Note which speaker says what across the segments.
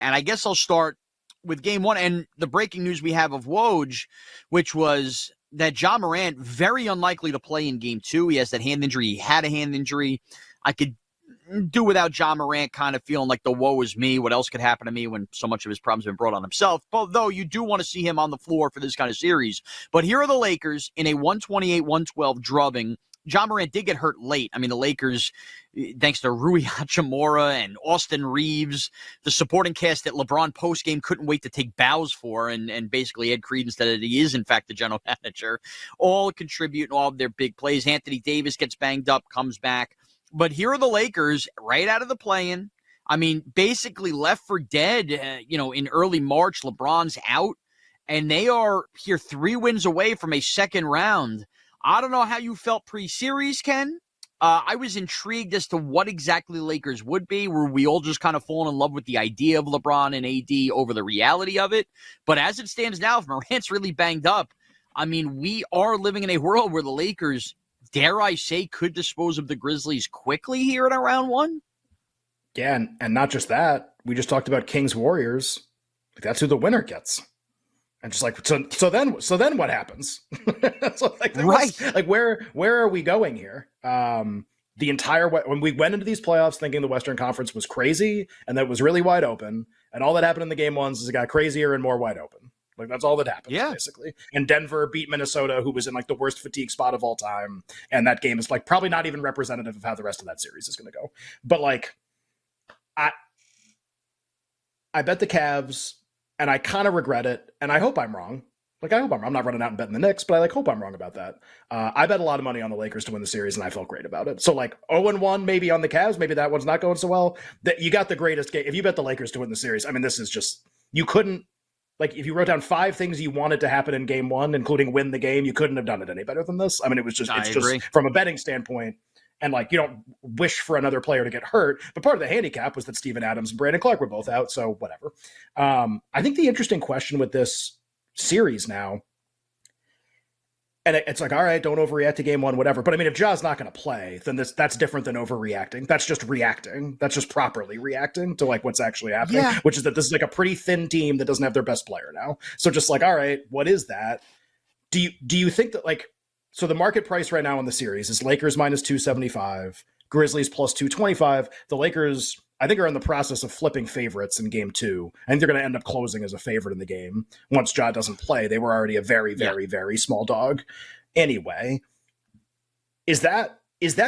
Speaker 1: And I guess I'll start with game one and the breaking news we have of Woj, which was that John Morant, very unlikely to play in game two. He has that hand injury. He had a hand injury. I could do without John Morant kind of feeling like the woe is me. What else could happen to me when so much of his problems have been brought on himself? But though you do want to see him on the floor for this kind of series. But here are the Lakers in a 128-112 drubbing. John Morant did get hurt late. I mean, the Lakers, thanks to Rui Hachimura and Austin Reeves, the supporting cast that LeBron postgame couldn't wait to take bows for and basically add credence that he is, in fact, the general manager, all contribute in all of their big plays. Anthony Davis gets banged up, comes back. But here are the Lakers right out of the play-in. I mean, basically left for dead, in early March. LeBron's out, and they are here 3 wins away from a second round. I don't know how you felt pre-series, Ken. I was intrigued as to what exactly the Lakers would be. Were we all just kind of falling in love with the idea of LeBron and AD over the reality of it? But as it stands now, if Morant's really banged up, I mean, we are living in a world where the Lakers, dare I say, could dispose of the Grizzlies quickly here in round one?
Speaker 2: Yeah, and not just that. We just talked about Kings-Warriors. That's who the winner gets. And just like, so then what happens? So
Speaker 1: right.
Speaker 2: Like where are we going here? When we went into these playoffs thinking the Western Conference was crazy and that it was really wide open, and all that happened in the game ones is it got crazier and more wide open. Like that's all that happened, basically. And Denver beat Minnesota, who was in like the worst fatigue spot of all time. And that game is like probably not even representative of how the rest of that series is going to go. But like, I bet the Cavs. And I kind of regret it, and I hope I'm wrong. I'm not running out and betting the Knicks, but I hope I'm wrong about that. I bet a lot of money on the Lakers to win the series, and I felt great about it. So 0-1 maybe on the Cavs, maybe that one's not going so well. That you got the greatest game. If you bet the Lakers to win the series, I mean, this is just, you couldn't, if you wrote down 5 things you wanted to happen in game one, including win the game, you couldn't have done it any better than this. I mean, it's just from a betting standpoint. And you don't wish for another player to get hurt, but part of the handicap was that Steven Adams and Brandon Clark were both out, so whatever. I think the interesting question with this series now, and it's all right, don't overreact to game one, whatever. But I mean, if Ja's not going to play, then that's different than overreacting. That's just reacting. That's just properly reacting to what's actually happening, which is that this is a pretty thin team that doesn't have their best player now. So just all right, what is that? Do you think that so the market price right now in the series is Lakers minus 275, Grizzlies plus 225. The Lakers, I think, are in the process of flipping favorites in game 2. I think they're going to end up closing as a favorite in the game. Once Ja doesn't play, they were already a very, very, very small dog. Anyway, is that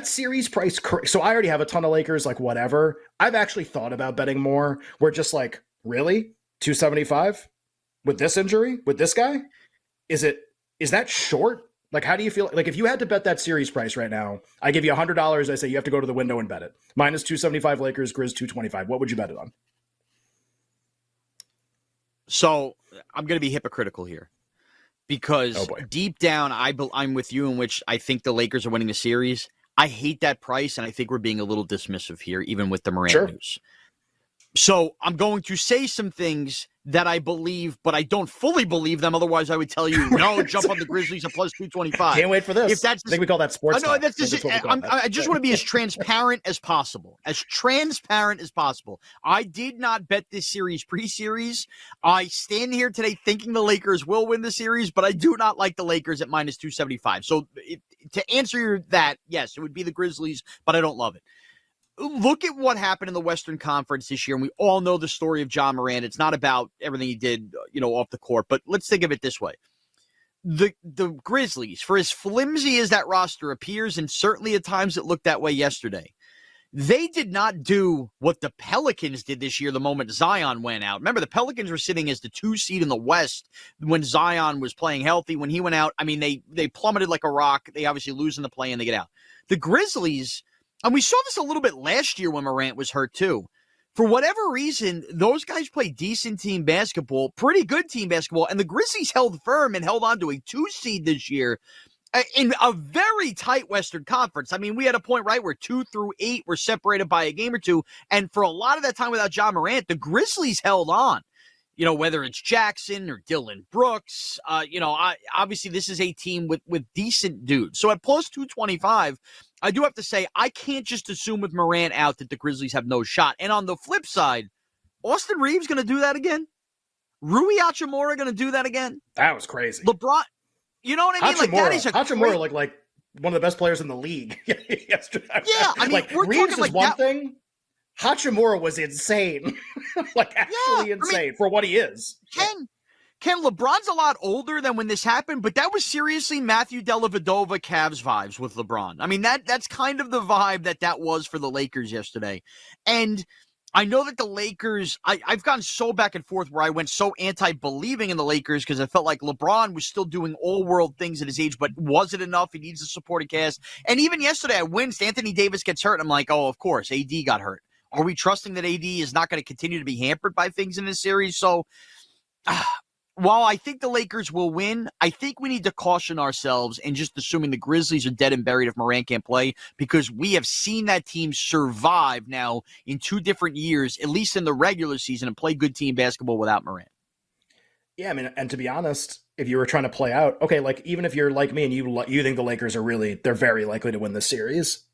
Speaker 2: series price correct? So I already have a ton of Lakers, whatever. I've actually thought about betting more. We're just really? 275? With this injury? With this guy? Is that short? How do you feel? If you had to bet that series price right now, I give you $100. I say you have to go to the window and bet it. Minus 275 Lakers, Grizz 225. What would you bet it on?
Speaker 1: So I'm going to be hypocritical here because deep down, I'm with you in which I think the Lakers are winning the series. I hate that price, and I think we're being a little dismissive here, even with the Morant news. So I'm going to say some things that I believe, but I don't fully believe them. Otherwise, I would tell you, no, jump on the Grizzlies at plus 225.
Speaker 2: Can't wait for this. I think we call that sports.
Speaker 1: No, that's just. I just want to be as transparent as possible. As transparent as possible. I did not bet this series pre-series. I stand here today thinking the Lakers will win the series, but I do not like the Lakers at minus 275. So to answer that, yes, it would be the Grizzlies, but I don't love it. Look at what happened in the Western Conference this year, and we all know the story of John Morant. It's not about everything he did, off the court, but let's think of it this way. The Grizzlies, for as flimsy as that roster appears, and certainly at times it looked that way yesterday, they did not do what the Pelicans did this year the moment Zion went out. Remember, the Pelicans were sitting as the 2 seed in the West when Zion was playing healthy. When he went out, I mean, they plummeted like a rock. They obviously lose in the play and they get out. The Grizzlies, and we saw this a little bit last year when Morant was hurt too. For whatever reason, those guys play decent team basketball, pretty good team basketball, and the Grizzlies held firm and held on to a 2 seed this year in a very tight Western Conference. I mean, we had a point, right, where 2 through 8 were separated by a game or two, and for a lot of that time without John Morant, the Grizzlies held on. Whether it's Jackson or Dylan Brooks, obviously this is a team with decent dudes. So at plus 225, I do have to say, I can't just assume with Morant out that the Grizzlies have no shot. And on the flip side, Austin Reeves going to do that again? Rui Hachimura going to do that again?
Speaker 2: That was crazy.
Speaker 1: LeBron, you know what I mean? Like, that is
Speaker 2: Hachimura looked like one of the best players in the league yesterday.
Speaker 1: Yeah, I mean,
Speaker 2: like,
Speaker 1: we're
Speaker 2: Reeves
Speaker 1: talking
Speaker 2: is one thing. Hachimura was insane. Like, actually insane for what he is.
Speaker 1: Ken, LeBron's a lot older than when this happened, but that was seriously Matthew Dellavedova Cavs vibes with LeBron. I mean, that's kind of the vibe that was for the Lakers yesterday. And I know that the Lakers, I've gone so back and forth where I went so anti-believing in the Lakers because I felt like LeBron was still doing all-world things at his age, but was it enough? He needs a supporting cast. And even yesterday, I winced. Anthony Davis gets hurt. I'm like, oh, of course, AD got hurt. Are we trusting that AD is not going to continue to be hampered by things in this series? So, while I think the Lakers will win, I think we need to caution ourselves and just assuming the Grizzlies are dead and buried if Morant can't play, because we have seen that team survive now in 2 different years, at least in the regular season, and play good team basketball without Morant.
Speaker 2: Yeah, I mean, and to be honest, if you were trying to play out, okay, like even if you're like me and you think the Lakers they're very likely to win this series,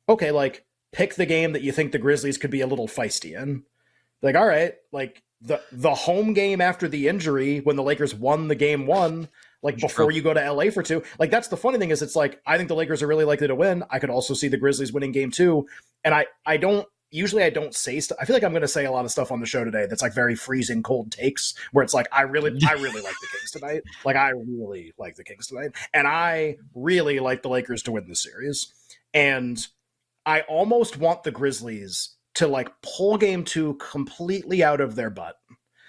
Speaker 2: okay, like pick the game that you think the Grizzlies could be a little feisty in. Like, all right, like the home game after the injury when the Lakers won the game 1, like before you go to LA for 2, like that's the funny thing is it's like, I think the Lakers are really likely to win. I could also see the Grizzlies winning game 2. And I don't say stuff. I feel like I'm going to say a lot of stuff on the show today that's like very freezing cold takes where it's like, I really like the Kings tonight. Like I really like the Kings tonight. And I really like the Lakers to win the series. And I almost want the Grizzlies to like pull game 2 completely out of their butt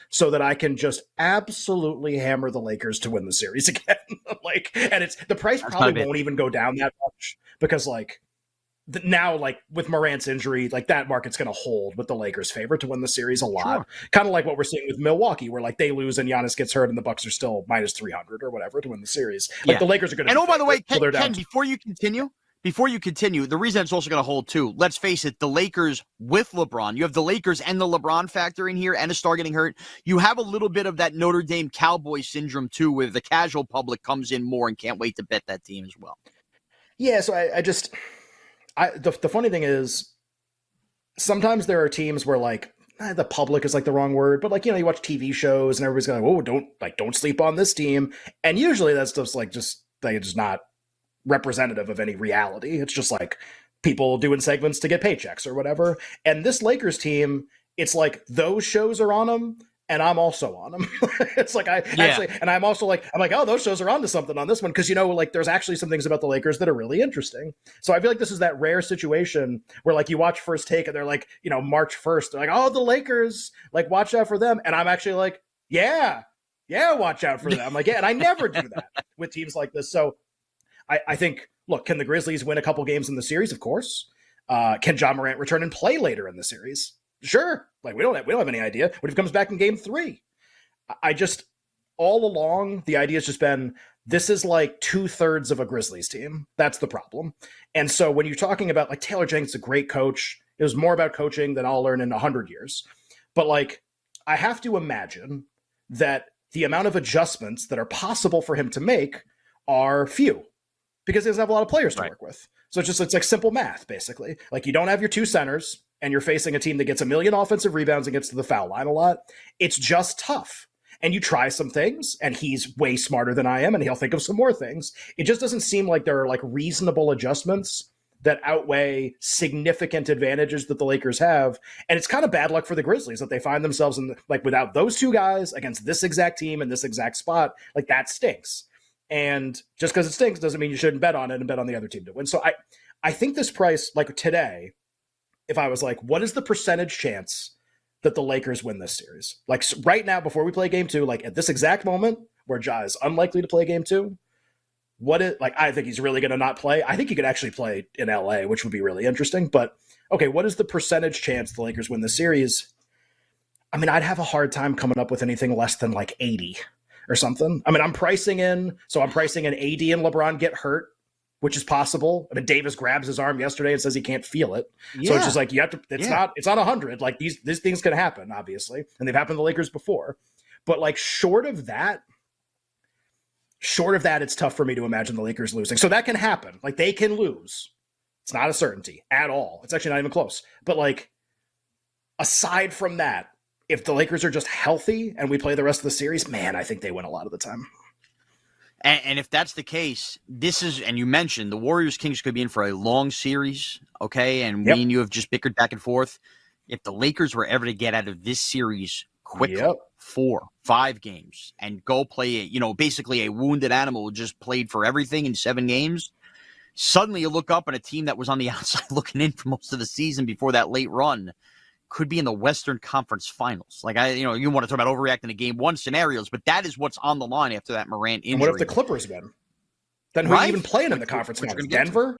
Speaker 2: so that I can just absolutely hammer the Lakers to win the series again. Like, and it's the price probably won't even go down that much because like now, like with Morant's injury, like that market's going to hold with the Lakers' favorite to win the series a lot. Kind of like what we're seeing with Milwaukee, where like they lose and Giannis gets hurt and the Bucks are still minus 300 or whatever to win the series. Like the Lakers are going to.
Speaker 1: And by the way, Ken, before you continue, the reason it's also going to hold too, let's face it, the Lakers with LeBron, you have the Lakers and the LeBron factor in here and a star getting hurt. You have a little bit of that Notre Dame Cowboy syndrome too, where the casual public comes in more and can't wait to bet that team as well. Yeah, so
Speaker 2: the funny thing is sometimes there are teams where like the public is like the wrong word, but like, you know, you watch TV shows and everybody's going, oh, don't sleep on this team. And usually that's just not representative of any reality. It's just like people doing segments to get paychecks or whatever. And this Lakers team, it's like those shows are on them and I'm also on them. It's like actually, and I'm like, oh, those shows are onto something on this one. Cause you know, like there's actually some things about the Lakers that are really interesting. So I feel like this is that rare situation where like you watch First Take and they're like, you know, March 1st, they're like, oh, the Lakers, like watch out for them. And I'm actually like, yeah, watch out for them. I'm like, yeah. And I never do that with teams like this. So I think, look, can the Grizzlies win a couple games in the series? Of course. Can John Morant return and play later in the series? Sure. Like we don't have any idea. What if he comes back in game 3? I just, all along, the idea has just been, this is like 2/3 of a Grizzlies team. That's the problem. And so when you're talking about like Taylor Jenkins, a great coach, it was more about coaching than I'll learn in 100 years. But like, I have to imagine that the amount of adjustments that are possible for him to make are few, because he doesn't have a lot of players to work with. So it's like simple math, basically. Like you don't have your 2 centers and you're facing a team that gets 1 million offensive rebounds and gets to the foul line a lot. It's just tough. And you try some things and he's way smarter than I am and he'll think of some more things. It just doesn't seem like there are like reasonable adjustments that outweigh significant advantages that the Lakers have. And it's kind of bad luck for the Grizzlies that they find themselves in like without those 2 guys against this exact team in this exact spot. Like that stinks. And just because it stinks doesn't mean you shouldn't bet on it and bet on the other team to win. So I think this price, like today, if I was like, what is the percentage chance that the Lakers win this series? Like right now, before we play game 2, like at this exact moment where Ja is unlikely to play game 2, I think he's really going to not play. I think he could actually play in LA, which would be really interesting. But okay, what is the percentage chance the Lakers win the series? I mean, I'd have a hard time coming up with anything less than like 80 or something. I mean, I'm pricing in AD and LeBron get hurt, which is possible. I mean, Davis grabs his arm yesterday and says he can't feel it. Yeah. So it's just like, you have to, it's not 100. Like these things can happen, obviously. And they've happened to the Lakers before. But like short of that, it's tough for me to imagine the Lakers losing. So that can happen. Like they can lose. It's not a certainty at all. It's actually not even close. But like, aside from that, if the Lakers are just healthy and we play the rest of the series, man, I think they win a lot of the time.
Speaker 1: And if that's the case, and you mentioned the Warriors-Kings could be in for a long series, okay? And we and you have just bickered back and forth. If the Lakers were ever to get out of this series quickly, 4-5 games, and go play, basically a wounded animal just played for everything in 7 games, suddenly you look up and a team that was on the outside looking in for most of the season before that late run could be in the Western Conference Finals. Like, you want to talk about overreacting to game 1 scenarios, but that is what's on the line after that Morant injury.
Speaker 2: And what if the Clippers win? Then who are you even playing in the conference finals? Denver?